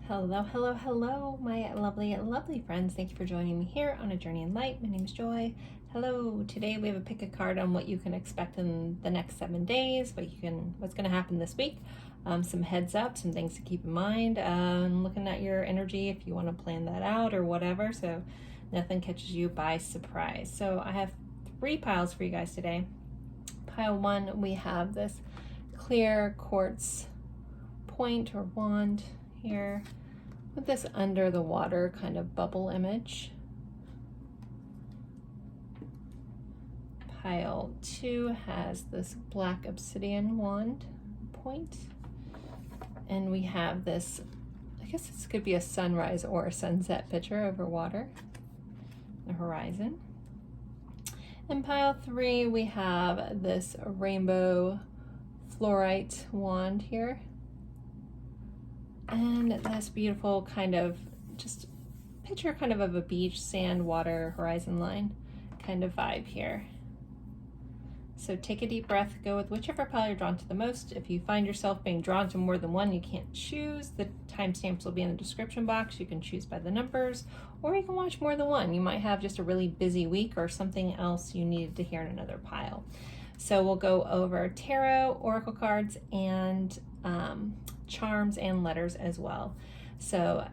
Hello, hello, hello, my lovely, lovely friends. Thank you for joining me here on A Journey in Light. My name is Joy. Hello. Today we have a pick a card on what you can expect in the next 7 days, what's going to happen this week. Some heads up, some things to keep in mind. Looking at your energy if you want to plan that out or whatever, so nothing catches you by surprise. So I have 3 piles for you guys today. Pile 1, we have this clear quartz point or wand here with this under the water kind of bubble image. Pile 2 has this black obsidian wand point, and we have this, I guess this could be a sunrise or a sunset picture over water, the horizon. In pile 3 we have this rainbow fluorite wand here, and this beautiful kind of just picture kind of a beach, sand, water, horizon line kind of vibe here. So take a deep breath, go with whichever pile you're drawn to the most. If you find yourself being drawn to more than one, you can't choose. The timestamps will be in the description box. You can choose by the numbers, or you can watch more than one. You might have just a really busy week or something else you needed to hear in another pile. So we'll go over tarot, oracle cards, and charms and letters as well. So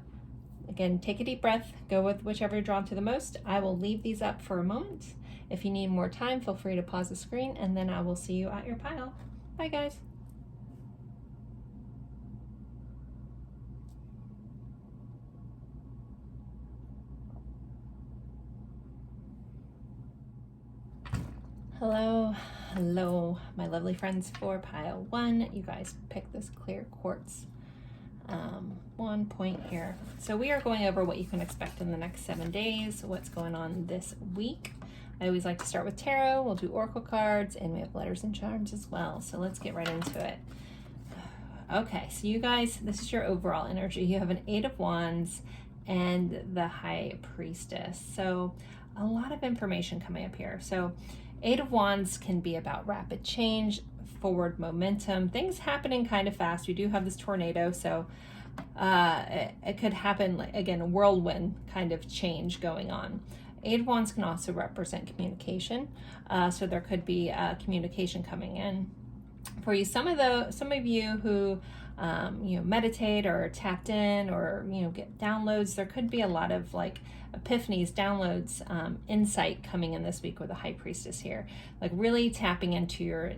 again, take a deep breath, go with whichever you're drawn to the most. I will leave these up for a moment. If you need more time, feel free to pause the screen, and then I will see you at your pile. Bye guys. Hello, hello, my lovely friends. For pile 1, you guys pick this clear quartz 1 point here. So we are going over what you can expect in the next 7 days, what's going on this week. I always like to start with tarot. We'll do oracle cards, and we have letters and charms as well. So let's get right into it. Okay, so you guys, this is your overall energy. You have an 8 of Wands and the High Priestess. So a lot of information coming up here. So 8 of Wands can be about rapid change, forward momentum, things happening kind of fast. We do have this tornado, so it could happen, like, again, a whirlwind kind of change going on. 8 of Wands can also represent communication, so there could be communication coming in for you. Some of you who meditate or tapped in or get downloads, there could be a lot of like epiphanies, downloads, insight coming in this week with the High Priestess here, like really tapping into your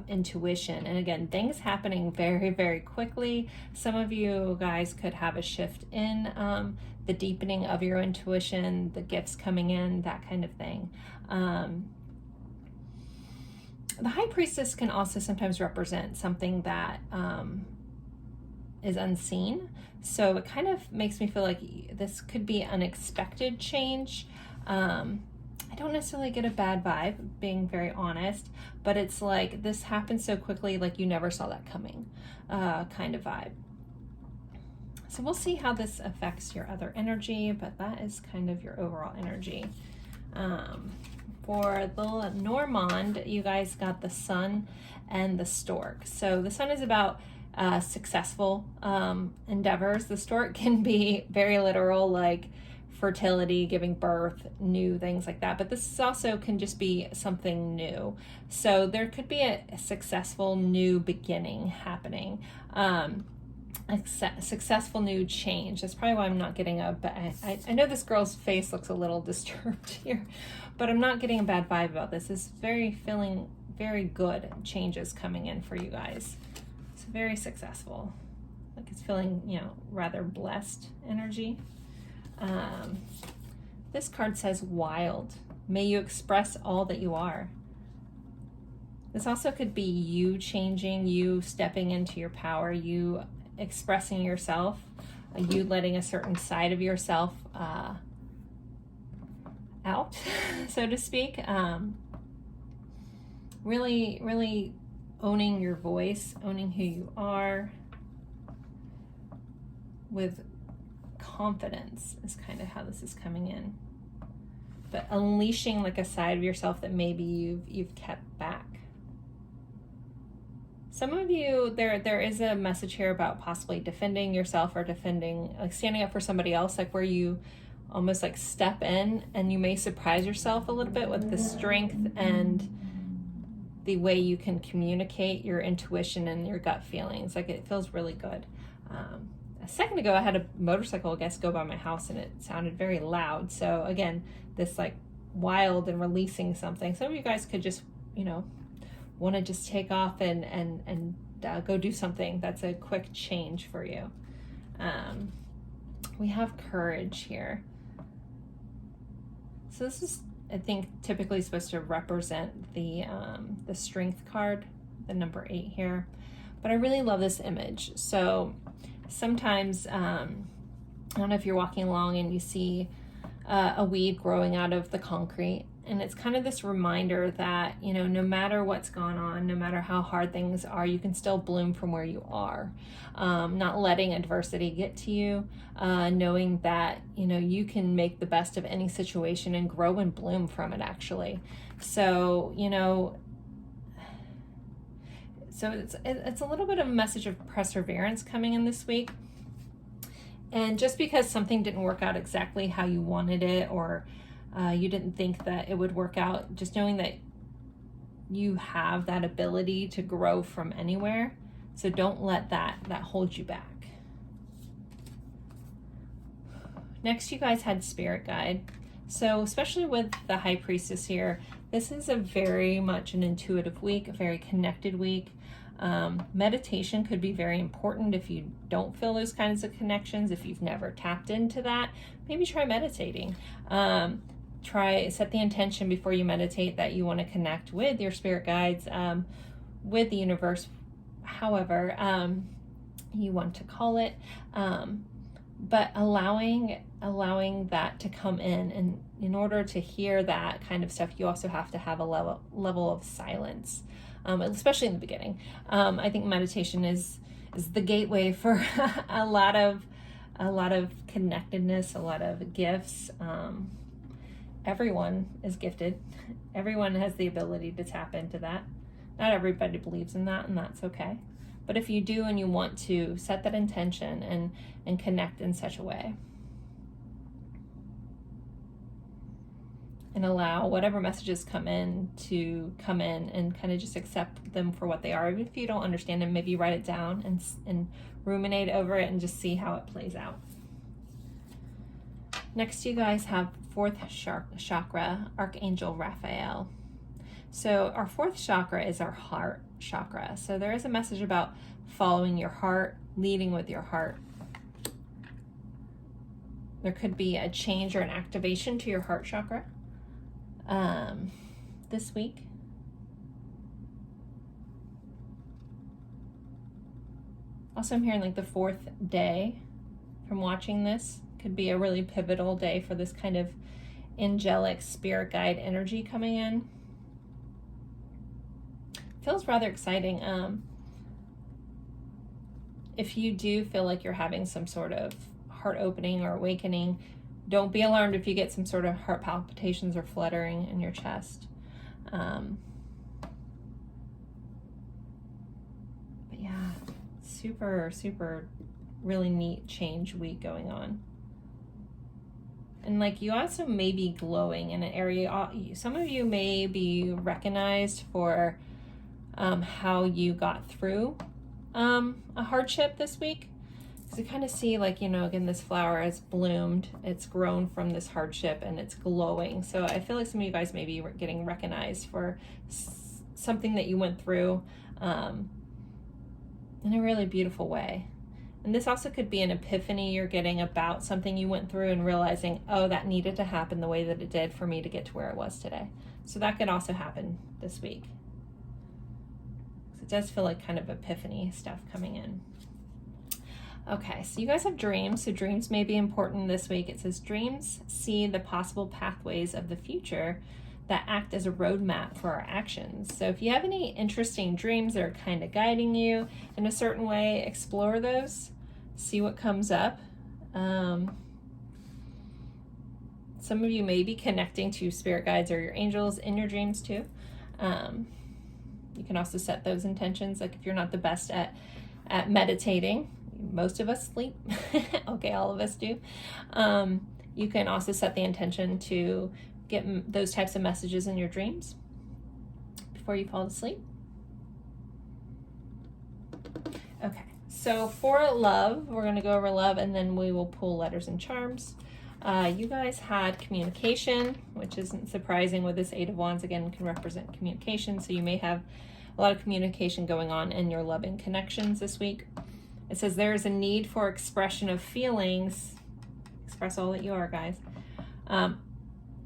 intuition. And again, things happening very, very quickly. Some of you guys could have a shift in the deepening of your intuition, the gifts coming in, that kind of thing. The High Priestess can also sometimes represent something that is unseen. So it kind of makes me feel like this could be unexpected change. I don't necessarily get a bad vibe, being very honest, but it's like this happened so quickly, like you never saw that coming kind of vibe. So we'll see how this affects your other energy, but that is kind of your overall energy. For the Normand, you guys got the Sun and the Stork. So the Sun is about successful endeavors. The Stork can be very literal, like fertility, giving birth, new things like that. But this also can just be something new. So there could be a successful new beginning happening. A successful new change. That's probably why I'm not getting I know this girl's face looks a little disturbed here, but I'm not getting a bad vibe about this. It's feeling very good changes coming in for you guys. It's very successful. Like it's feeling, rather blessed energy. This card says wild. May you express all that you are. This also could be you changing, you stepping into your power, you expressing yourself, you letting a certain side of yourself out, so to speak. Really, really owning your voice, owning who you are with confidence is kind of how this is coming in. But unleashing like a side of yourself that maybe you've kept back. Some of you, there is a message here about possibly defending yourself or defending, like standing up for somebody else, like where you almost like step in and you may surprise yourself a little bit with the strength and the way you can communicate your intuition and your gut feelings. Like it feels really good. A second ago, I had a motorcycle, I guess, go by my house and it sounded very loud. So again, this like wild and releasing something. Some of you guys could just, you know, want to just take off and go do something. That's a quick change for you. We have courage here. So this is, I think, typically supposed to represent the strength card, the number 8 here. But I really love this image. So sometimes, I don't know if you're walking along and you see a weed growing out of the concrete. And it's kind of this reminder that, you know, no matter what's gone on, no matter how hard things are, you can still bloom from where you are. Not letting adversity get to you, knowing that, you know, you can make the best of any situation and grow and bloom from it, actually. So, you know, so it's a little bit of a message of perseverance coming in this week. And just because something didn't work out exactly how you wanted it, or you didn't think that it would work out, just knowing that you have that ability to grow from anywhere. So don't let that hold you back. Next, you guys had Spirit Guide. So especially with the High Priestess here, this is a very much an intuitive week, a very connected week. Meditation could be very important if you don't feel those kinds of connections. If you've never tapped into that, maybe try meditating. Set the intention before you meditate that you want to connect with your spirit guides, with the universe, however you want to call it, but allowing that to come in. And in order to hear that kind of stuff, you also have to have a level of silence, especially in the beginning. I think meditation is the gateway for a lot of connectedness, a lot of gifts. Everyone is gifted. Everyone has the ability to tap into that. Not everybody believes in that, and that's okay. But if you do and you want to, set that intention and connect in such a way. And allow whatever messages come in to come in and kind of just accept them for what they are. Even if you don't understand them, maybe write it down and ruminate over it and just see how it plays out. Next, you guys have 4th chakra, Archangel Raphael. So our 4th chakra is our heart chakra. So there is a message about following your heart, leading with your heart. There could be a change or an activation to your heart chakra this week. Also, I'm hearing like the 4th day from watching this could be a really pivotal day for this kind of angelic spirit guide energy coming in. Feels rather exciting. If you do feel like you're having some sort of heart opening or awakening, don't be alarmed if you get some sort of heart palpitations or fluttering in your chest. But yeah, super really neat change week going on. And like, you also may be glowing in an area. Some of you may be recognized for how you got through a hardship this week. Because you kind of see, like, you know, again, this flower has bloomed. It's grown from this hardship and it's glowing. So I feel like some of you guys may be getting recognized for something that you went through in a really beautiful way. And this also could be an epiphany you're getting about something you went through and realizing, oh, that needed to happen the way that it did for me to get to where I was today. So that could also happen this week. It does feel like kind of epiphany stuff coming in. Okay, so you guys have dreams. So dreams may be important this week. It says dreams see the possible pathways of the future that act as a roadmap for our actions. So if you have any interesting dreams that are kind of guiding you in a certain way, explore those, see what comes up. Some of you may be connecting to spirit guides or your angels in your dreams too. You can also set those intentions. Like if you're not the best at meditating, most of us sleep. Okay, all of us do. You can also set the intention to get those types of messages in your dreams before you fall asleep. Okay, so for love, we're going to go over love, and then we will pull letters and charms. You guys had communication, which isn't surprising with this Eight of Wands. Again, can represent communication, so you may have a lot of communication going on in your loving connections this week. It says there is a need for expression of feelings. Express all that you are, guys.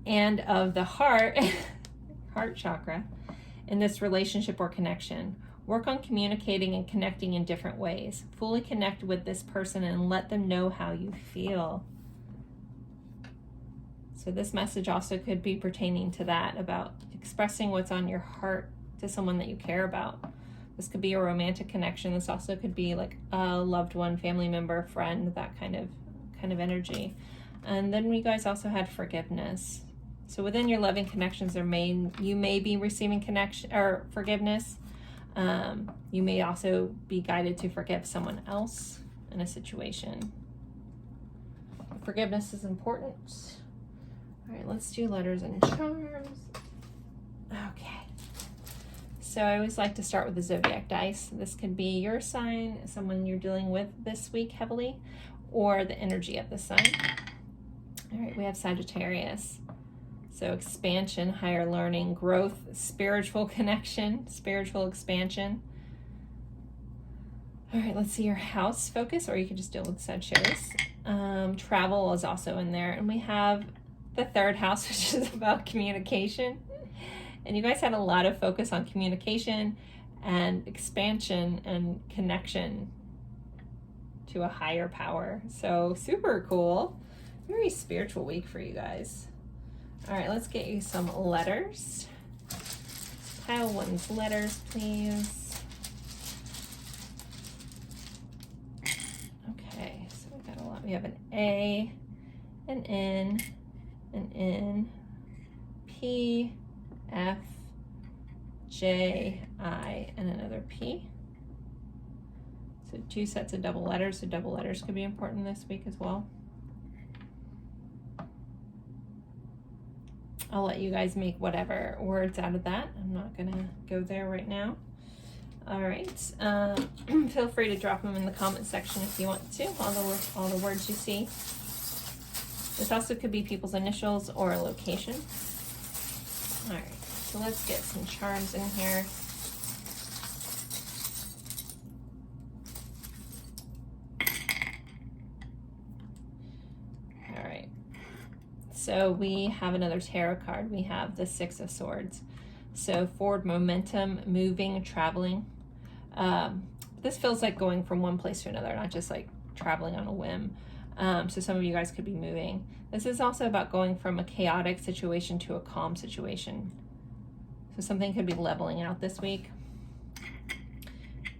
And of the heart, heart chakra, in this relationship or connection. Work on communicating and connecting in different ways. Fully connect with this person and let them know how you feel. So this message also could be pertaining to that, about expressing what's on your heart to someone that you care about. This could be a romantic connection. This also could be like a loved one, family member, friend, that kind of energy. And then we guys also had forgiveness. So within your loving connections, you may be receiving connection or forgiveness. You may also be guided to forgive someone else in a situation. Forgiveness is important. All right, let's do letters and charms. Okay. So I always like to start with the zodiac dice. This could be your sign, someone you're dealing with this week heavily, or the energy of the sign. All right, we have Sagittarius. So expansion, higher learning, growth, spiritual connection, spiritual expansion. All right, let's see your house focus, or you can just deal with Sagittarius. Travel is also in there. And we have the third house, which is about communication. And you guys had a lot of focus on communication and expansion and connection to a higher power. So super cool. Very spiritual week for you guys. All right, let's get you some letters. Pile one's letters, please. Okay, so we got a lot. We have an A, an N, an N, P, F, J, I, and another P. So 2 sets of double letters. So double letters could be important this week as well. I'll let you guys make whatever words out of that. I'm not gonna go there right now. All right, feel free to drop them in the comment section if you want to, all the words you see. This also could be people's initials or a location. All right, so let's get some charms in here. So we have another tarot card. We have the Six of Swords. So forward momentum, moving, traveling. This feels like going from one place to another, not just like traveling on a whim. So some of you guys could be moving. This is also about going from a chaotic situation to a calm situation. So something could be leveling out this week.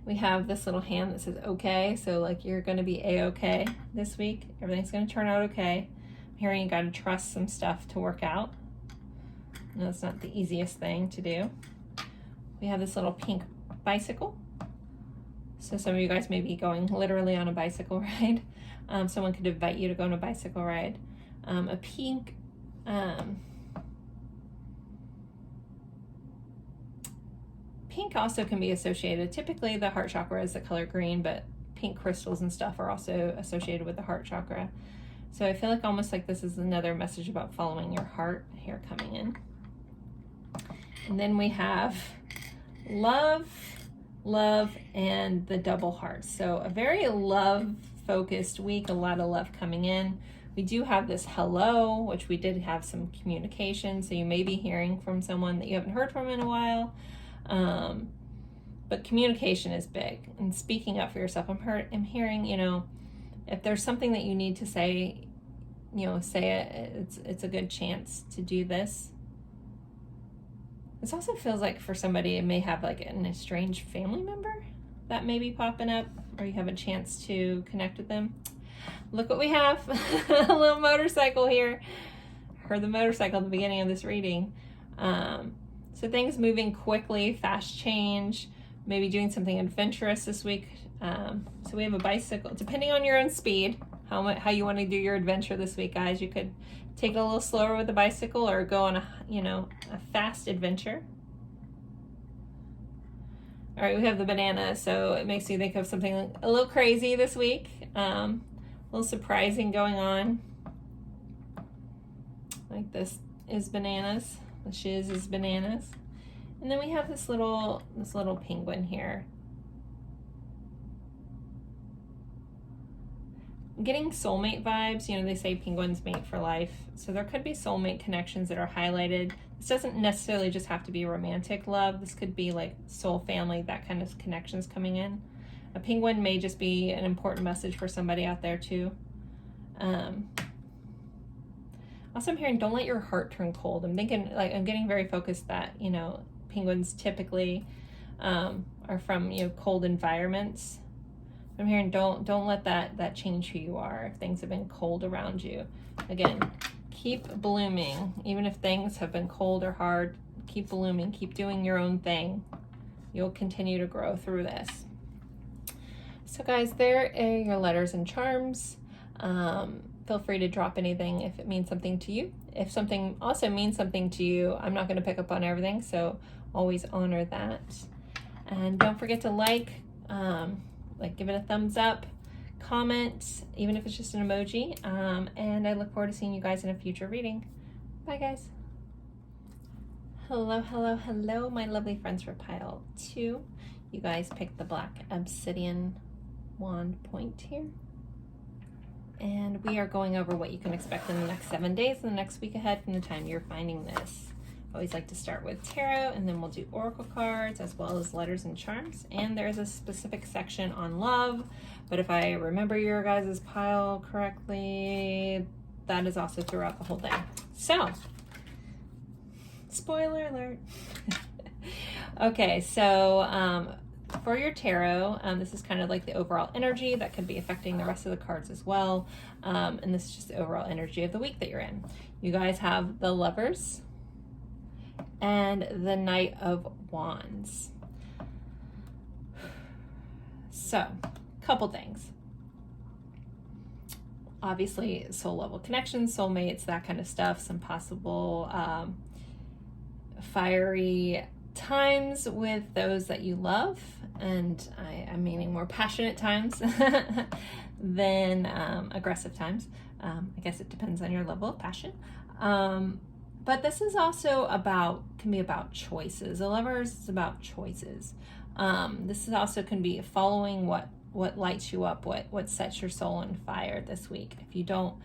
We have this little hand that says okay. So like you're going to be a-okay this week. Everything's going to turn out okay. Hearing you got to trust some stuff to work out. No, it's not the easiest thing to do. We have this little pink bicycle. So some of you guys may be going literally on a bicycle ride. Someone could invite you to go on a bicycle ride. A pink, pink also can be associated. Typically the heart chakra is the color green, but pink crystals and stuff are also associated with the heart chakra. So I feel like almost like this is another message about following your heart here coming in. And then we have love, and the double heart. So a very love-focused week, a lot of love coming in. We do have this hello, which we did have some communication. So you may be hearing from someone that you haven't heard from in a while. But communication is big. And speaking up for yourself. I'm hearing, you know, if there's something that you need to say, you know, say it. It's a good chance to do this. This also feels like for somebody, it may have like an estranged family member that may be popping up, or you have a chance to connect with them. Look what we have, a little motorcycle here. Heard the motorcycle at the beginning of this reading. So things moving quickly, fast change, maybe doing something adventurous this week. So we have a bicycle, depending on your own speed, how you want to do your adventure this week, guys. You could take it a little slower with the bicycle or go on a, a fast adventure. All right, we have the banana, so it makes you think of something a little crazy this week, a little surprising going on. Like this is bananas, the shiz is bananas. And then we have this little penguin here. I'm getting soulmate vibes. They say penguins mate for life. So there could be soulmate connections that are highlighted. This doesn't necessarily just have to be romantic love. This could be like soul family, that kind of connections coming in. A penguin may just be an important message for somebody out there too. Also, I'm hearing don't let your heart turn cold. I'm thinking, like, I'm getting very focused that, penguins typically are from, cold environments. I'm hearing don't let that change who you are if things have been cold around you. Again, keep blooming. Even if things have been cold or hard, keep blooming. Keep doing your own thing. You'll continue to grow through this. So guys, there are your letters and charms. Feel free to drop anything if it means something to you. If something also means something to you, I'm not going to pick up on everything, so always honor that. And don't forget to give it a thumbs up, comment, even if it's just an emoji. And I look forward to seeing you guys in a future reading. Bye, guys. Hello, hello, hello, my lovely friends for pile 2. You guys picked the black obsidian wand point here. And we are going over what you can expect in the next 7 days and the next week ahead from the time you're finding this. I always like to start with tarot, and then we'll do oracle cards as well as letters and charms. And there's a specific section on love, but if I remember your guys' pile correctly, that is also throughout the whole thing. So, spoiler alert. Okay, so for your tarot, this is kind of like the overall energy that could be affecting the rest of the cards as well. And this is just the overall energy of the week that you're in. You guys have the Lovers and the Knight of Wands. So, couple things. Obviously, soul level connections, soulmates, that kind of stuff. Some possible fiery times with those that you love, and I'm meaning more passionate times than aggressive times. I guess it depends on your level of passion. But this is also can be about choices. The Lovers is about choices. This is also can be following what lights you up, what sets your soul on fire this week. If you don't,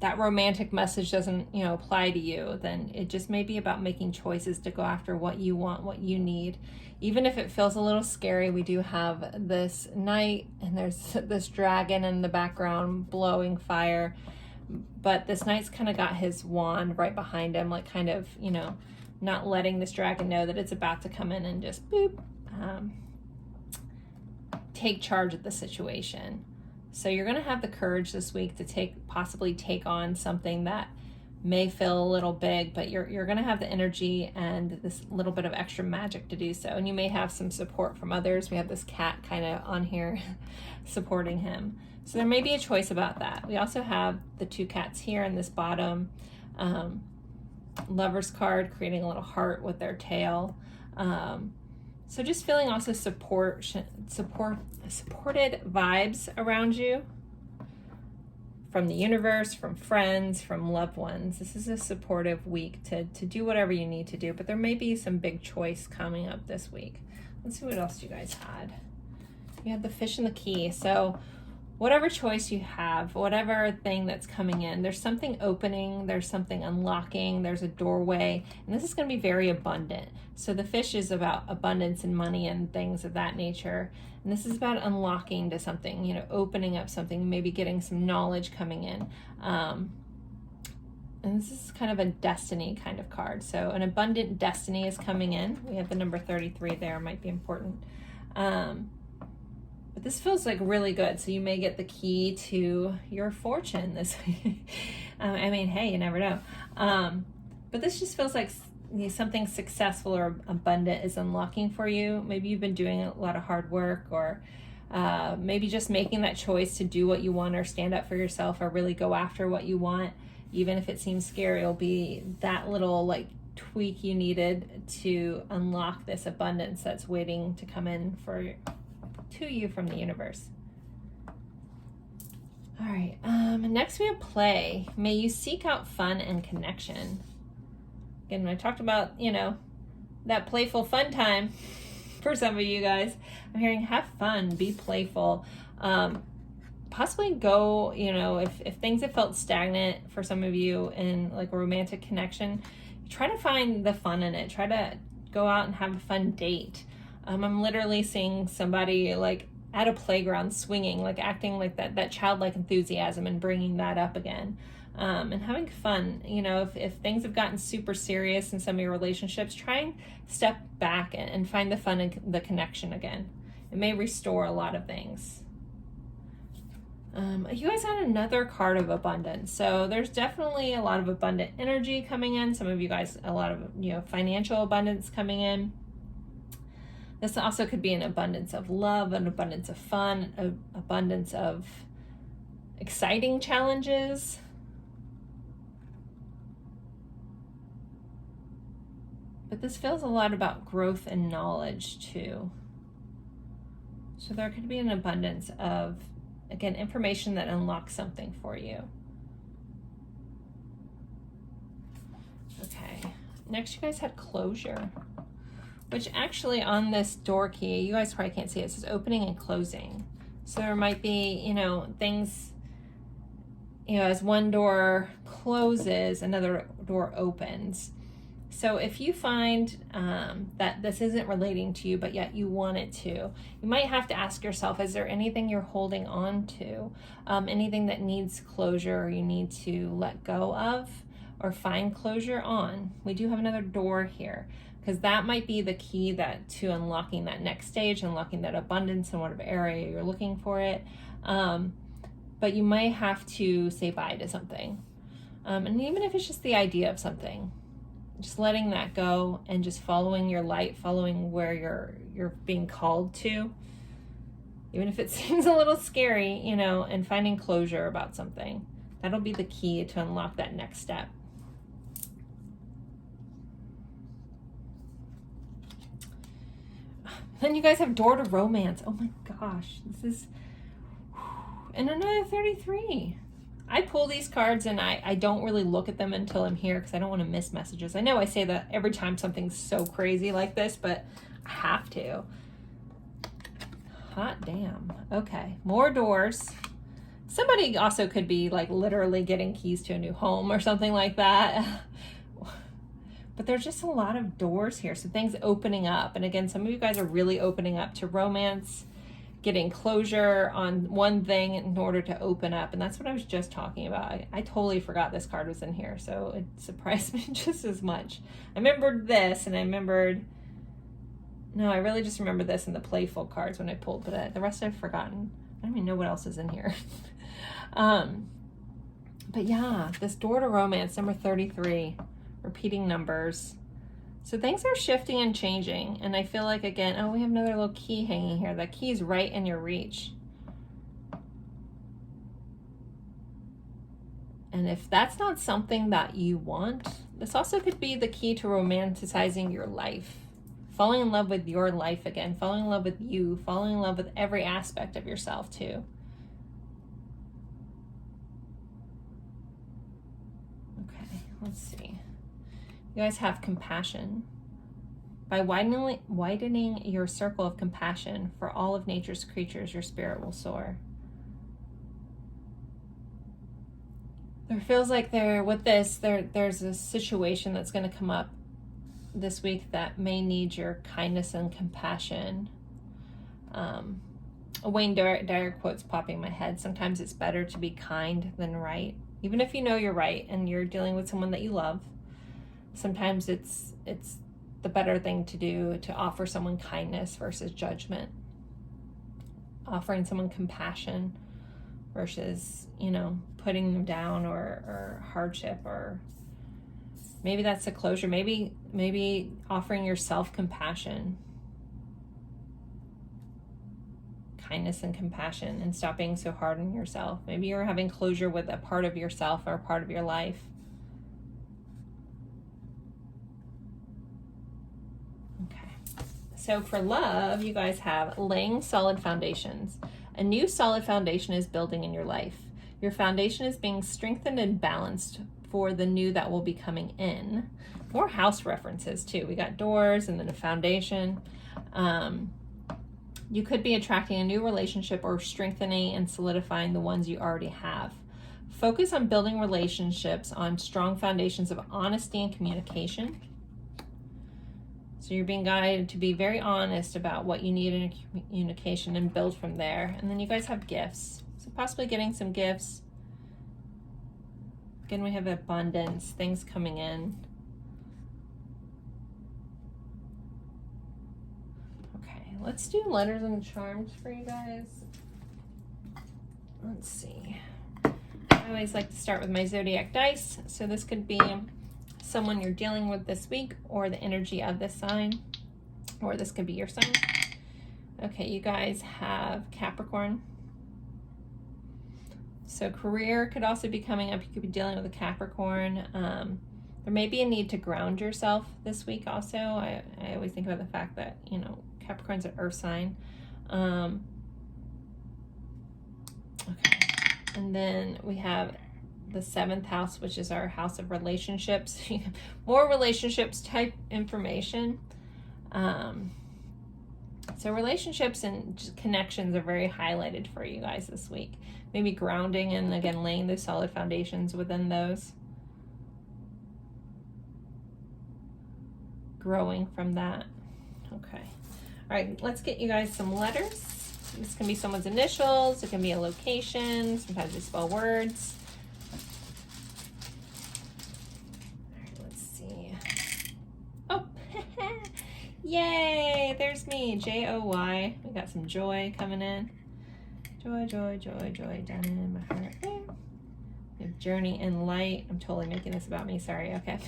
that romantic message doesn't, apply to you, then it just may be about making choices to go after what you want, what you need. Even if it feels a little scary, we do have this knight and there's this dragon in the background blowing fire. But this knight's kind of got his wand right behind him, like kind of, not letting this dragon know that it's about to come in and just boop, take charge of the situation. So you're going to have the courage this week to possibly take on something that may feel a little big, but you're going to have the energy and this little bit of extra magic to do so. And you may have some support from others. We have this cat kind of on here supporting him. So there may be a choice about that. We also have the 2 cats here in this bottom Lovers card, creating a little heart with their tail. So just feeling also supported vibes around you from the universe, from friends, from loved ones. This is a supportive week to do whatever you need to do, but there may be some big choice coming up this week. Let's see what else you guys had. You had the Fish and the Key. So whatever choice you have, whatever thing that's coming in, there's something opening, there's something unlocking, there's a doorway, and this is going to be very abundant. So the fish is about abundance and money and things of that nature. And this is about unlocking to something, opening up something, maybe getting some knowledge coming in. And this is kind of a destiny kind of card. So an abundant destiny is coming in. We have the number 33 there, might be important. But this feels like really good. So you may get the key to your fortune this week. I mean, hey, you never know. But this just feels like something successful or abundant is unlocking for you. Maybe you've been doing a lot of hard work, or maybe just making that choice to do what you want or stand up for yourself or really go after what you want, even if it seems scary. It'll be that little like tweak you needed to unlock this abundance that's waiting to come in to you from the universe. All right, next we have play. May you seek out fun and connection. Again, when I talked about, you know, that playful fun time for some of you guys, I'm hearing have fun, be playful. Possibly go, you know, if things have felt stagnant for some of you in like a romantic connection, try to find the fun in it. Try to go out and have a fun date. I'm literally seeing somebody like at a playground swinging, like acting like that childlike enthusiasm and bringing that up again. And having fun. You know, if things have gotten super serious in some of your relationships, try and step back and find the fun and the connection again. It may restore a lot of things. You guys had another card of abundance. So there's definitely a lot of abundant energy coming in. Some of you guys, a lot of, you know, financial abundance coming in. This also could be an abundance of love, an abundance of fun, an abundance of exciting challenges. But this feels a lot about growth and knowledge too. So there could be an abundance of, again, information that unlocks something for you. Okay, next you guys had closure, which actually on this door key, you guys probably can't see it, it says opening and closing. So there might be, you know, things, you know, as one door closes, another door opens. So if you find that this isn't relating to you, but yet you want it to, you might have to ask yourself, is there anything you're holding on to? Anything that needs closure or you need to let go of or find closure on? We do have another door here, because that might be the key to unlocking that next stage, unlocking that abundance in whatever area you're looking for it. But you might have to say bye to something. And even if it's just the idea of something, just letting that go and just following your light, following where you're being called to, even if it seems a little scary, you know, and finding closure about something. That'll be the key to unlock that next step. Then you guys have door to romance. Oh my gosh, this is, and another 33. I pull these cards and I don't really look at them until I'm here because I don't want to miss messages. I know I say that every time something's so crazy like this, but I have to. Hot damn. Okay, more doors. Somebody also could be like literally getting keys to a new home or something like that. But there's just a lot of doors here, so things opening up. And again, some of you guys are really opening up to romance, getting closure on one thing in order to open up. And that's what I was just talking about. I totally forgot this card was in here, so it surprised me just as much. I remembered this, and I really just remembered this in the playful cards when I pulled, but the rest I've forgotten. I don't even know what else is in here. But yeah, this door to romance, number 33, repeating numbers. So things are shifting and changing, and I feel like, again, oh, we have another little key hanging here. That key is right in your reach. And if that's not something that you want, this also could be the key to romanticizing your life. Falling in love with your life again, falling in love with you, falling in love with every aspect of yourself too. Okay, let's see. You guys have compassion. By widening your circle of compassion for all of nature's creatures, your spirit will soar. There feels like there's a situation that's going to come up this week that may need your kindness and compassion. A Wayne Dyer quote's popping in my head. Sometimes it's better to be kind than right. Even if you know you're right and you're dealing with someone that you love, sometimes it's the better thing to do to offer someone kindness versus judgment. Offering someone compassion versus, you know, putting them down or hardship or Maybe that's a closure. Maybe offering yourself compassion, kindness and compassion, and stop being so hard on yourself. Maybe you're having closure with a part of yourself or a part of your life. Okay. So for love, you guys have laying solid foundations. A new solid foundation is building in your life. Your foundation is being strengthened and balanced for the new that will be coming in. More house references too. We got doors and then a foundation. You could be attracting a new relationship or strengthening and solidifying the ones you already have. Focus on building relationships on strong foundations of honesty and communication. So you're being guided to be very honest about what you need in communication and build from there. And then you guys have gifts. So possibly getting some gifts. Again, we have abundance, things coming in. Okay, let's do letters and charms for you guys. Let's see. I always like to start with my zodiac dice. So this could be someone you're dealing with this week, or the energy of this sign, or this could be your sign. Okay, you guys have Capricorn. So career could also be coming up. You could be dealing with a Capricorn. There may be a need to ground yourself this week also. I always think about the fact that, you know, Capricorn's an earth sign. Okay. And then we have the 7th house, which is our house of relationships. More relationships type information. So relationships and just connections are very highlighted for you guys this week. Maybe grounding and, again, laying those solid foundations within those. Growing from that. Okay. All right, let's get you guys some letters. This can be someone's initials. It can be a location. Sometimes they spell words. All right, let's see. Oh, yay, there's me, J-O-Y. We got some joy coming in. Joy, joy, joy, joy down in my heart. We have journey in light. I'm totally making this about me. Sorry. Okay.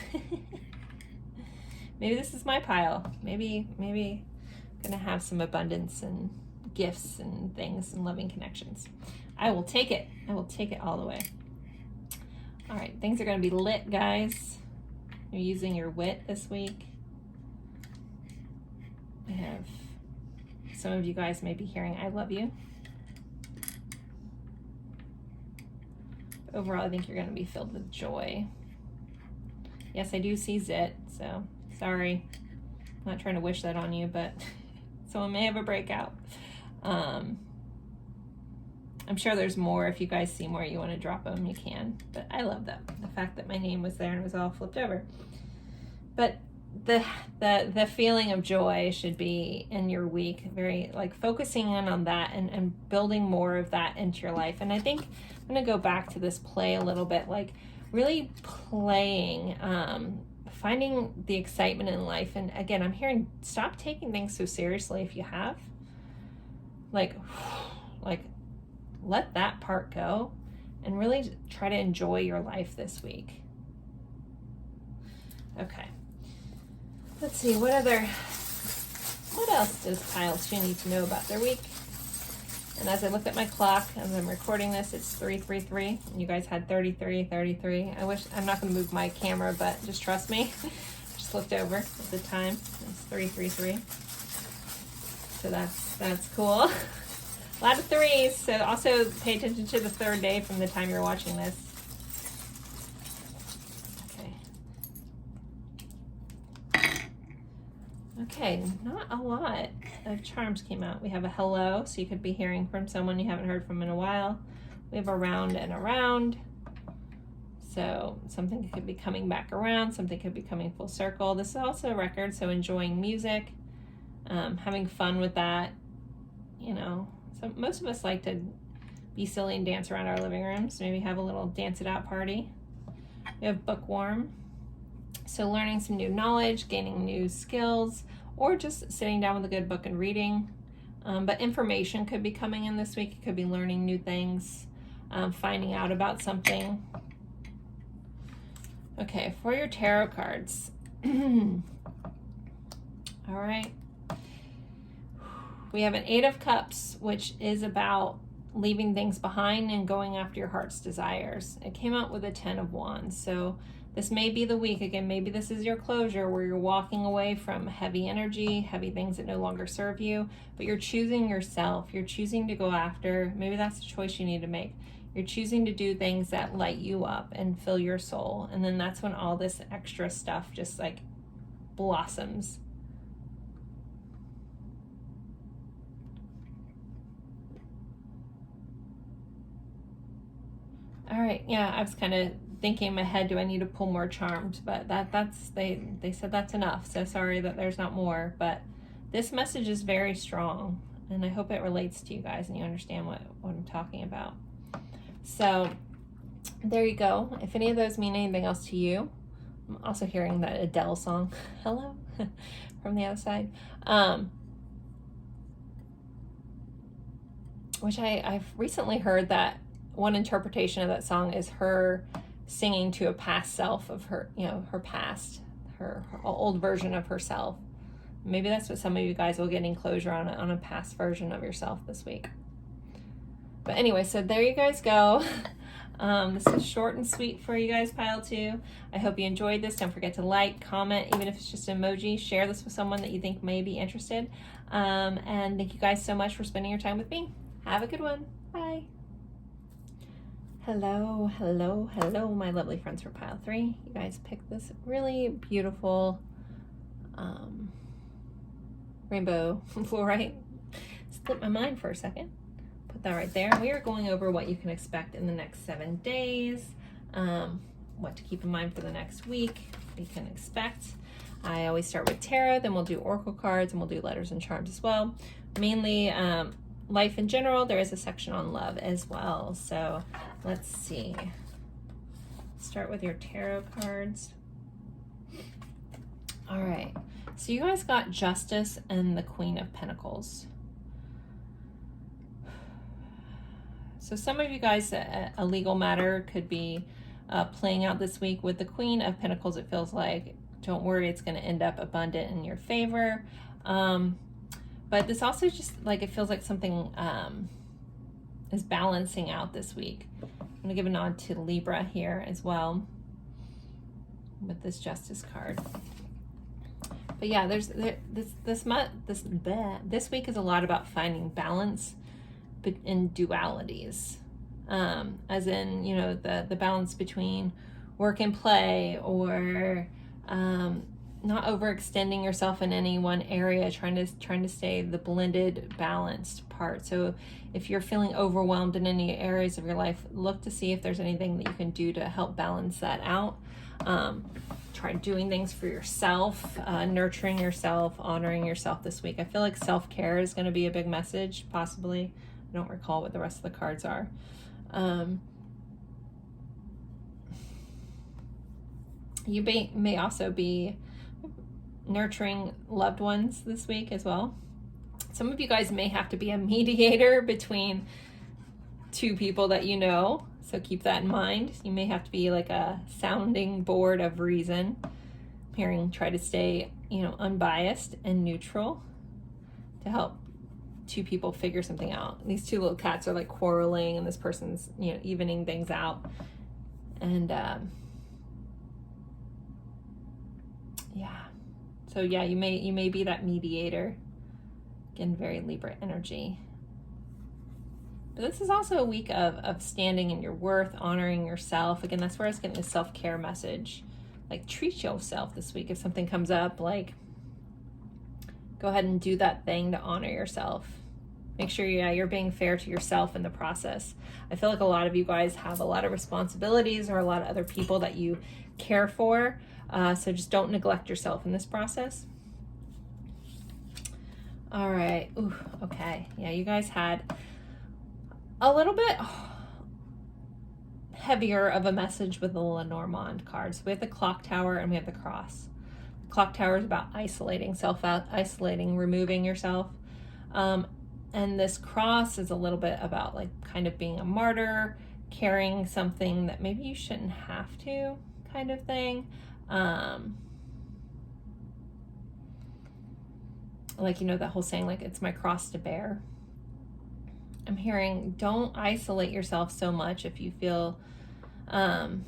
Maybe this is my pile. Maybe I'm gonna have some abundance and gifts and things and loving connections. I will take it. I will take it all the way. All right, things are gonna be lit, guys. You're using your wit this week. I have some of you guys may be hearing I love you. Overall, I think you're going to be filled with joy. Yes, I do see zit, so sorry. I'm not trying to wish that on you, but someone may have a breakout. I'm sure there's more. If you guys see more, you want to drop them, you can. But I love that. The fact that my name was there and it was all flipped over. But the feeling of joy should be in your week, very like focusing in on that and building more of that into your life. And I think I'm going to go back to this play a little bit, like really playing, finding the excitement in life. And again, I'm hearing stop taking things so seriously if you have. Like let that part go and really try to enjoy your life this week. Okay. Let's see, what else does pile 2 need to know about their week? And as I look at my clock, as I'm recording this, it's 3:33, and you guys had 33. I wish, I'm not going to move my camera, but just trust me. Just looked over at the time. It's 3:33. So that's cool. A lot of 3s, so also pay attention to the 3rd day from the time you're watching this. Okay, not a lot of charms came out. We have a hello, so you could be hearing from someone you haven't heard from in a while. We have around and around. So something could be coming back around, something could be coming full circle. This is also a record, so enjoying music, having fun with that. You know, so most of us like to be silly and dance around our living rooms. Maybe have a little dance it out party. We have bookworm. So learning some new knowledge, gaining new skills, or just sitting down with a good book and reading. But information could be coming in this week. You could be learning new things, finding out about something. Okay, for your tarot cards. All right. We have an 8 of Cups, which is about leaving things behind and going after your heart's desires. It came out with a 10 of Wands. So this may be the week. Again, maybe this is your closure where you're walking away from heavy energy, heavy things that no longer serve you, but you're choosing yourself. You're choosing to go after, maybe that's the choice you need to make. You're choosing to do things that light you up and fill your soul. And then that's when all this extra stuff just like blossoms. All right, yeah, I was kind of thinking in my head, do I need to pull more charms? But they said that's enough. So sorry that there's not more, but this message is very strong, and I hope it relates to you guys and you understand what I'm talking about. So there you go. If any of those mean anything else to you, I'm also hearing that Adele song, hello, from the other side. Which I've recently heard that one interpretation of that song is her singing to a past self of her, you know, her past, her old version of herself. Maybe that's what some of you guys will get in closure on a past version of yourself this week. But anyway, so there you guys go. This is short and sweet for you guys, pile 2. I hope you enjoyed this. Don't forget to like, comment, even if it's just an emoji. Share this with someone that you think may be interested. And thank you guys so much for spending your time with me. Have a good one. Bye. Hello, hello, hello, my lovely friends for pile 3. You guys picked this really beautiful rainbow fluorite. Slipped my mind for a second. Put that right there. We are going over what you can expect in the next 7 days, what to keep in mind for the next week, what you can expect. I always start with tarot, then we'll do oracle cards, and we'll do letters and charms as well. Mainly life in general. There is a section on love as well. So let's see. Start with your tarot cards. All right. So you guys got Justice and the Queen of Pentacles. So some of you guys, a legal matter could be playing out this week. With the Queen of Pentacles, it feels like, don't worry, it's going to end up abundant in your favor. But this also just like, it feels like something is balancing out this week. I'm going to give a nod to Libra here as well with this Justice card. But yeah, this week is a lot about finding balance in dualities, as in, you know, the balance between work and play, or not overextending yourself in any one area, trying to stay the blended, balanced part. So if you're feeling overwhelmed in any areas of your life, look to see if there's anything that you can do to help balance that out. Try doing things for yourself, nurturing yourself, honoring yourself this week. I feel like self-care is going to be a big message, possibly. I don't recall what the rest of the cards are. You may also be nurturing loved ones this week as well. Some of you guys may have to be a mediator between two people that you know, so keep that in mind. You may have to be like a sounding board of reason. I'm hearing try to stay, you know, unbiased and neutral to help two people figure something out. These two little cats are like quarreling, and this person's, you know, evening things out. And yeah, so yeah, you may be that mediator. Again, very Libra energy. But this is also a week of standing in your worth, honoring yourself. Again, that's where I was getting the self-care message. Like, treat yourself this week. If something comes up, like, go ahead and do that thing to honor yourself. Make sure you're being fair to yourself in the process. I feel like a lot of you guys have a lot of responsibilities or a lot of other people that you care for. So just don't neglect yourself in this process. All right. Ooh, okay. Yeah, you guys had a little bit heavier of a message with the Lenormand cards. We have the clock tower and we have the cross. The clock tower is about isolating, self-isolating, removing yourself. And this cross is a little bit about like kind of being a martyr, carrying something that maybe you shouldn't have to kind of thing. Like, you know, that whole saying, like, it's my cross to bear. I'm hearing, don't isolate yourself so much if you feel, what am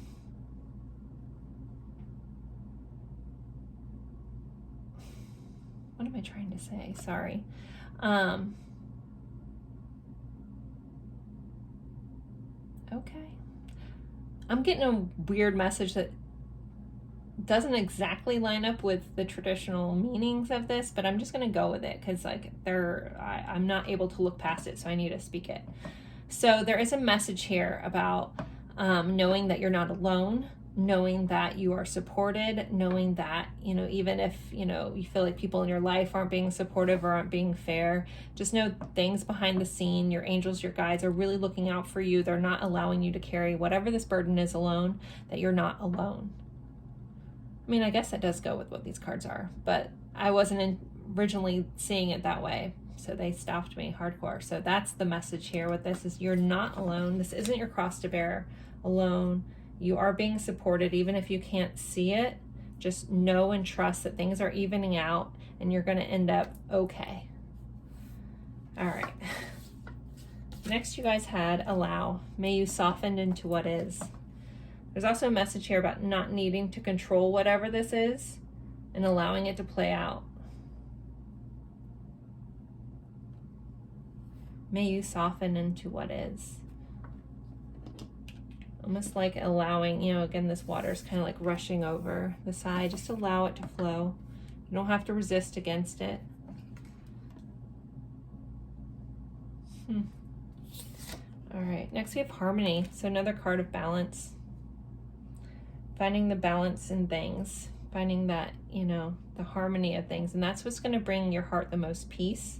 I trying to say? Sorry. Okay. I'm getting a weird message that doesn't exactly line up with the traditional meanings of this, but I'm just going to go with it because like I'm not able to look past it, so I need to speak it. So there is a message here about knowing that you're not alone, knowing that you are supported, knowing that, you know, even if, you know, you feel like people in your life aren't being supportive or aren't being fair, just know things behind the scene, your angels, your guides are really looking out for you. They're not allowing you to carry whatever this burden is alone, that you're not alone. I mean, I guess that does go with what these cards are, but I wasn't originally seeing it that way, so they stopped me hardcore. So that's the message here with this, is you're not alone. This isn't your cross to bear alone. You are being supported, even if you can't see it. Just know and trust that things are evening out and you're going to end up okay. All right. Next, you guys had allow. May you soften into what is. There's also a message here about not needing to control whatever this is and allowing it to play out. May you soften into what is. Almost like allowing, you know, again, this water is kind of like rushing over the side. Just allow it to flow. You don't have to resist against it. All right, next we have harmony. So another card of balance. Finding the balance in things, finding that, you know, the harmony of things. And that's what's going to bring your heart the most peace.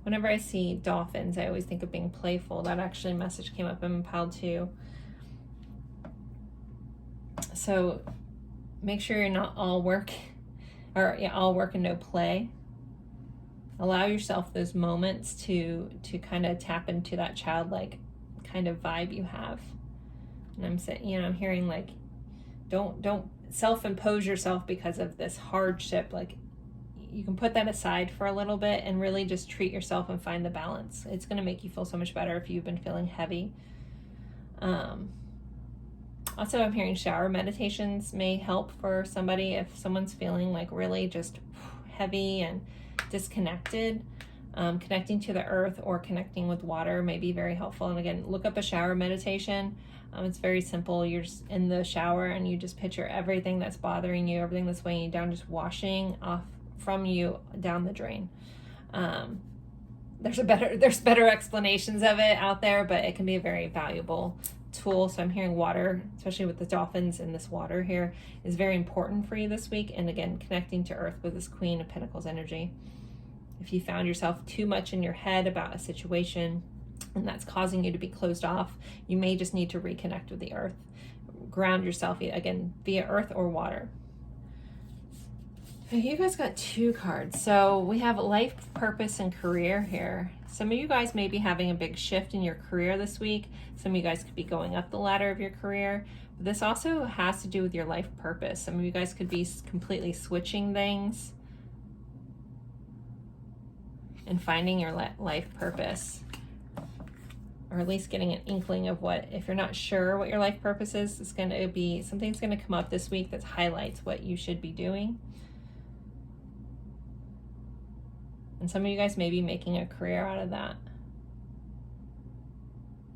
Whenever I see dolphins, I always think of being playful. That actually message came up in pile 2. So make sure you're not all work, or yeah, all work and no play. Allow yourself those moments to kind of tap into that childlike kind of vibe you have. And I'm saying, you know, I'm hearing like, don't self-impose yourself because of this hardship. Like, you can put that aside for a little bit and really just treat yourself and find the balance. It's going to make you feel so much better if you've been feeling heavy. Also, I'm hearing shower meditations may help for somebody if someone's feeling like really just heavy and disconnected. Connecting to the earth or connecting with water may be very helpful. And again, look up a shower meditation. It's very simple. You're just in the shower and you just picture everything that's bothering you, everything that's weighing you down, just washing off from you down the drain. There's better explanations of it out there, but it can be a very valuable tool. So I'm hearing water, especially with the dolphins in this water here, is very important for you this week. And again, connecting to earth with this Queen of Pentacles energy. If you found yourself too much in your head about a situation and that's causing you to be closed off, you may just need to reconnect with the earth. Ground yourself, again, via earth or water. You guys got 2 cards. So we have life, purpose, and career here. Some of you guys may be having a big shift in your career this week. Some of you guys could be going up the ladder of your career. But this also has to do with your life purpose. Some of you guys could be completely switching things and finding your life purpose. Or at least getting an inkling of what, if you're not sure what your life purpose is, it's going to be, something's going to come up this week that highlights what you should be doing. And some of you guys may be making a career out of that.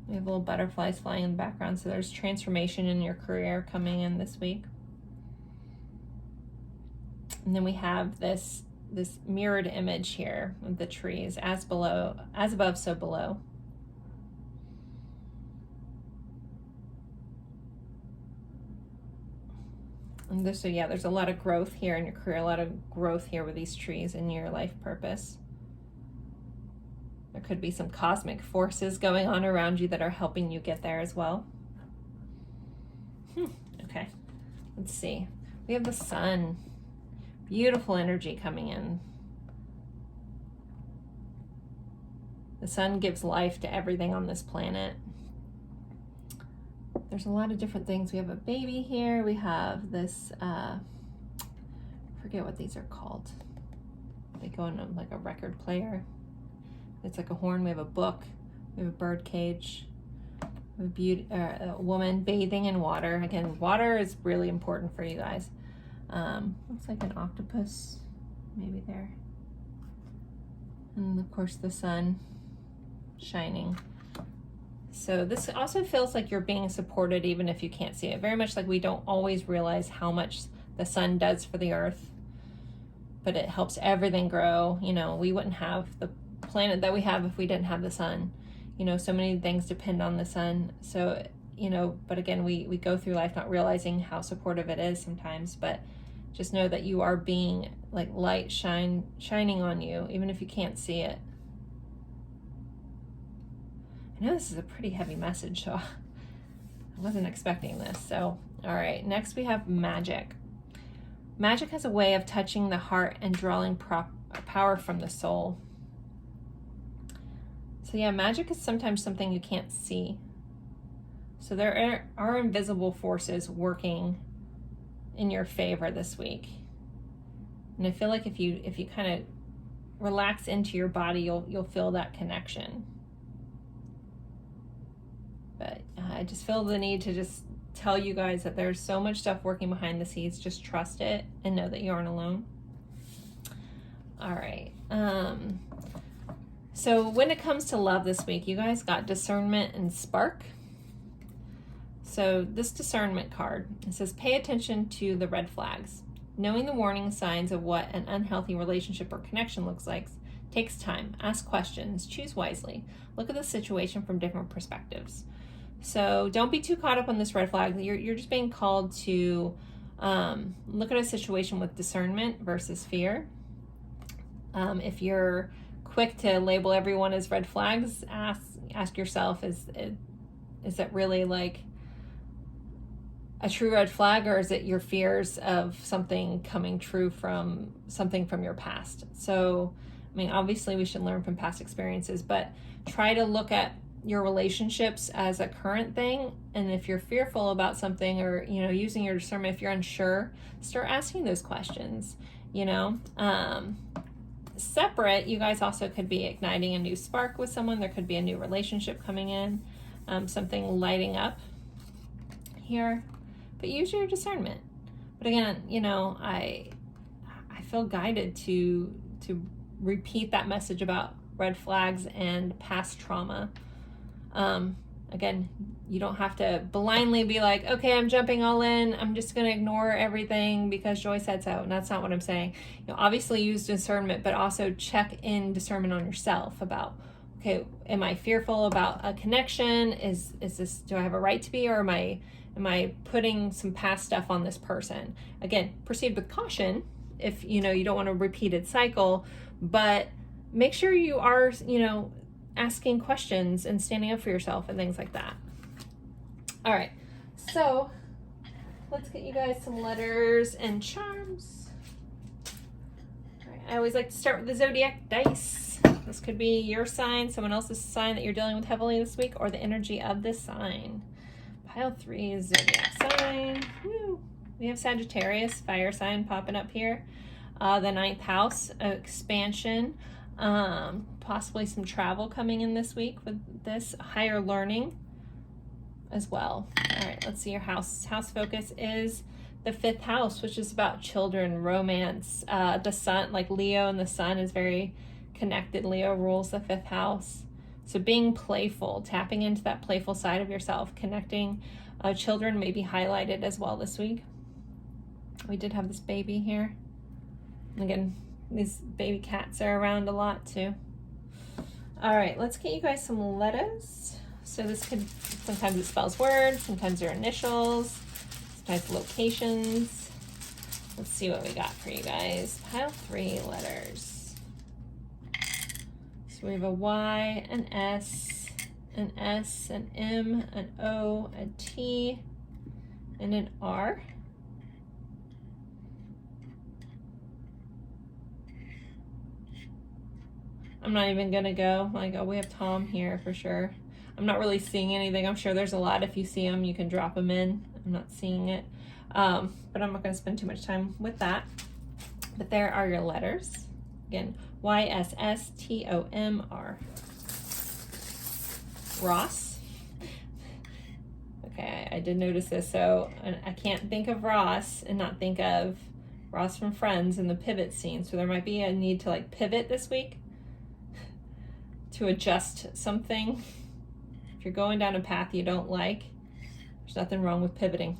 We have little butterflies flying in the background, so there's transformation in your career coming in this week. And then we have this mirrored image here of the trees, as above, so below. And there's a lot of growth here in your career, a lot of growth here with these trees in your life purpose. There could be some cosmic forces going on around you that are helping you get there as well. Okay, let's see. We have the sun. Beautiful energy coming in. The The sun gives life to everything on this planet. There's a lot of different things. We have a baby here. We have this, forget what these are called. They go in like a record player. It's like a horn. We have a book. We have a bird cage. We have a woman bathing in water. Again, water is really important for you guys. Looks like an octopus, maybe there. And of course the sun shining. So this also feels like you're being supported even if you can't see it. Very much like we don't always realize how much the sun does for the earth, but it helps everything grow. You know, we wouldn't have the planet that we have if we didn't have the sun. You know, so many things depend on the sun. So, you know, but again, we go through life not realizing how supportive it is sometimes, but just know that you are being like light shining on you, even if you can't see it. I know this is a pretty heavy message, so I wasn't expecting this. So, all right, next we have magic. Magic has a way of touching the heart and drawing power from the soul. So yeah, magic is sometimes something you can't see. So there are invisible forces working in your favor this week. And I feel like if you kind of relax into your body, you'll feel that connection. But I just feel the need to just tell you guys that there's so much stuff working behind the scenes. Just trust it and know that you aren't alone. All right. So when it comes to love this week, you guys got discernment and spark. So this discernment card, it says, pay attention to the red flags. Knowing the warning signs of what an unhealthy relationship or connection looks like takes time. Ask questions, choose wisely. Look at the situation from different perspectives. So don't be too caught up on this red flag. You're just being called to look at a situation with discernment versus fear. If you're quick to label everyone as red flags, ask yourself, is it really like a true red flag, or is it your fears of something coming true from something from your past? So, I mean, obviously we should learn from past experiences, but try to look at your relationships as a current thing. And if you're fearful about something, or, you know, using your discernment, if you're unsure, start asking those questions, you know. Separate, you guys also could be igniting a new spark with someone. There could be a new relationship coming in, something lighting up here, but use your discernment. But again, you know, I feel guided to repeat that message about red flags and past trauma. Again, you don't have to blindly be like, okay, I'm jumping all in, I'm just going to ignore everything because Joy said so. And that's not what I'm saying. You know, obviously use discernment, but also check in discernment on yourself about, okay, am I fearful about a connection? Is this, do I have a right to be, or am I putting some past stuff on this person? Again, proceed with caution if, you know, you don't want a repeated cycle, but make sure you are, you know, asking questions and standing up for yourself and things like that. All right, so let's get you guys some letters and charms. All right, I always like to start with the zodiac dice. This could be your sign, someone else's sign that you're dealing with heavily this week, or the energy of this sign. Pile 3 is zodiac sign. Woo. We have Sagittarius, fire sign, popping up here. The 9th house, expansion. Possibly some travel coming in this week with this, higher learning as well. All right, let's see. Your house focus is the 5th house, which is about children, romance. The sun, like Leo and the sun, is very connected. Leo rules the 5th house. So being playful, tapping into that playful side of yourself, connecting. Children may be highlighted as well this week. We did have this baby here. And again, these baby cats are around a lot too. All right, let's get you guys some letters. So this could, sometimes it spells words, sometimes they're initials, sometimes locations. Let's see what we got for you guys. Pile 3 letters. So we have a Y, an S, an M, an O, a T, and an R. I'm not even gonna go. Like, oh, we have Tom here for sure. I'm not really seeing anything. I'm sure there's a lot. If you see them, you can drop them in. I'm not seeing it. But I'm not gonna spend too much time with that. But there are your letters. Again, YSSTOMR. Ross. Okay, I did notice this. So I can't think of Ross and not think of Ross from Friends in the pivot scene. So there might be a need to like pivot this week to adjust something. If you're going down a path you don't like, there's nothing wrong with pivoting.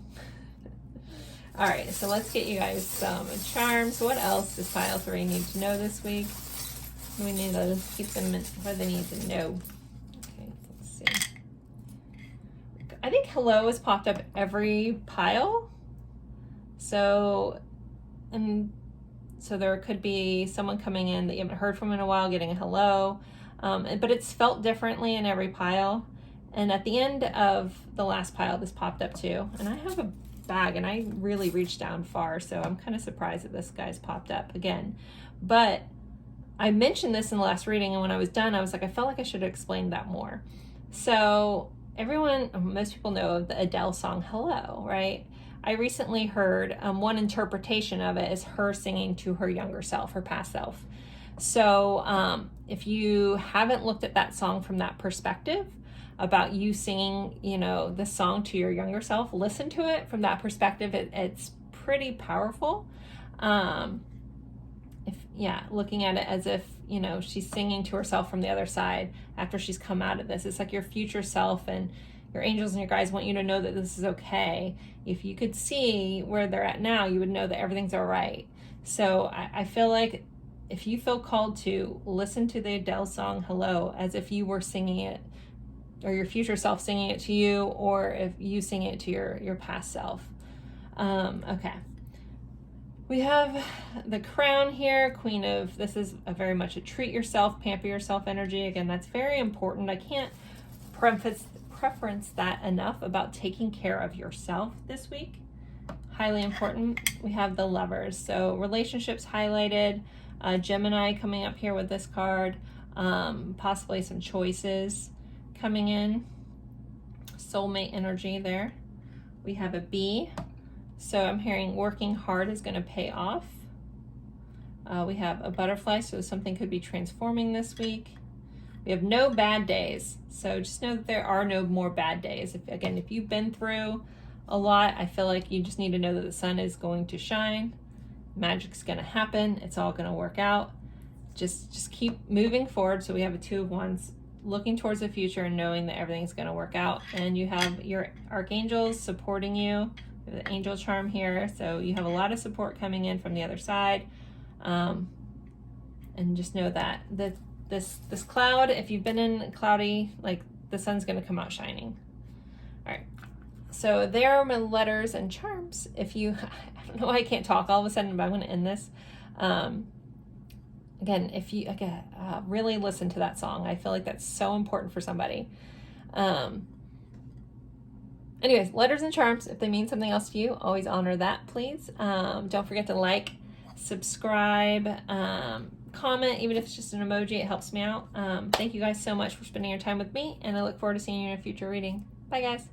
All right, so let's get you guys some charms. What else does pile 3 need to know this week? We need to keep them in what they need to know. Okay, let's see. I think hello has popped up every pile. So there could be someone coming in that you haven't heard from in a while, getting a hello. But it's felt differently in every pile. And at the end of the last pile, this popped up too. And I have a bag and I really reached down far, so I'm kind of surprised that this guy's popped up again. But I mentioned this in the last reading, and when I was done, I was like, I felt like I should have explained that more. So most people know of the Adele song Hello, right? I recently heard one interpretation of it is her singing to her younger self, her past self. So if you haven't looked at that song from that perspective, about you singing, the song to your younger self, listen to it from that perspective. It's pretty powerful. Looking at it as if, she's singing to herself from the other side after she's come out of this. It's like your future self and your angels and your guides want you to know that this is okay. If you could see where they're at now, you would know that everything's all right. So I feel like if you feel called to listen to the Adele song Hello as if you were singing it, or your future self singing it to you, or if you sing it to your past self. Okay. We have the crown here, Queen of, this is very much a treat yourself, pamper yourself energy. Again, that's very important. I can't preference that enough about taking care of yourself this week. Highly important. We have the Lovers. So relationships highlighted, Gemini coming up here with this card, possibly some choices coming in, soulmate energy there. We have a bee, so I'm hearing working hard is going to pay off. We have a butterfly, so something could be transforming this week. We have no bad days, so just know that there are no more bad days. If you've been through a lot, I feel like you just need to know that the sun is going to shine, magic's going to happen, it's all going to work out. Just keep moving forward. So we have a 2 of Wands, looking towards the future and knowing that everything's going to work out. And you have your archangels supporting you, the angel charm here, so you have a lot of support coming in from the other side. And just know that this cloud, if you've been in cloudy, like the sun's going to come out shining. All right, so there are my letters and charms. If you, I don't know why I can't talk all of a sudden, but I'm going to end this. Again, if you really listen to that song, I feel like that's so important for somebody. Anyways, letters and charms, if they mean something else to you, always honor that, please. Don't forget to like, subscribe, comment, even if it's just an emoji, it helps me out. Thank you guys so much for spending your time with me, and I look forward to seeing you in a future reading. Bye, guys.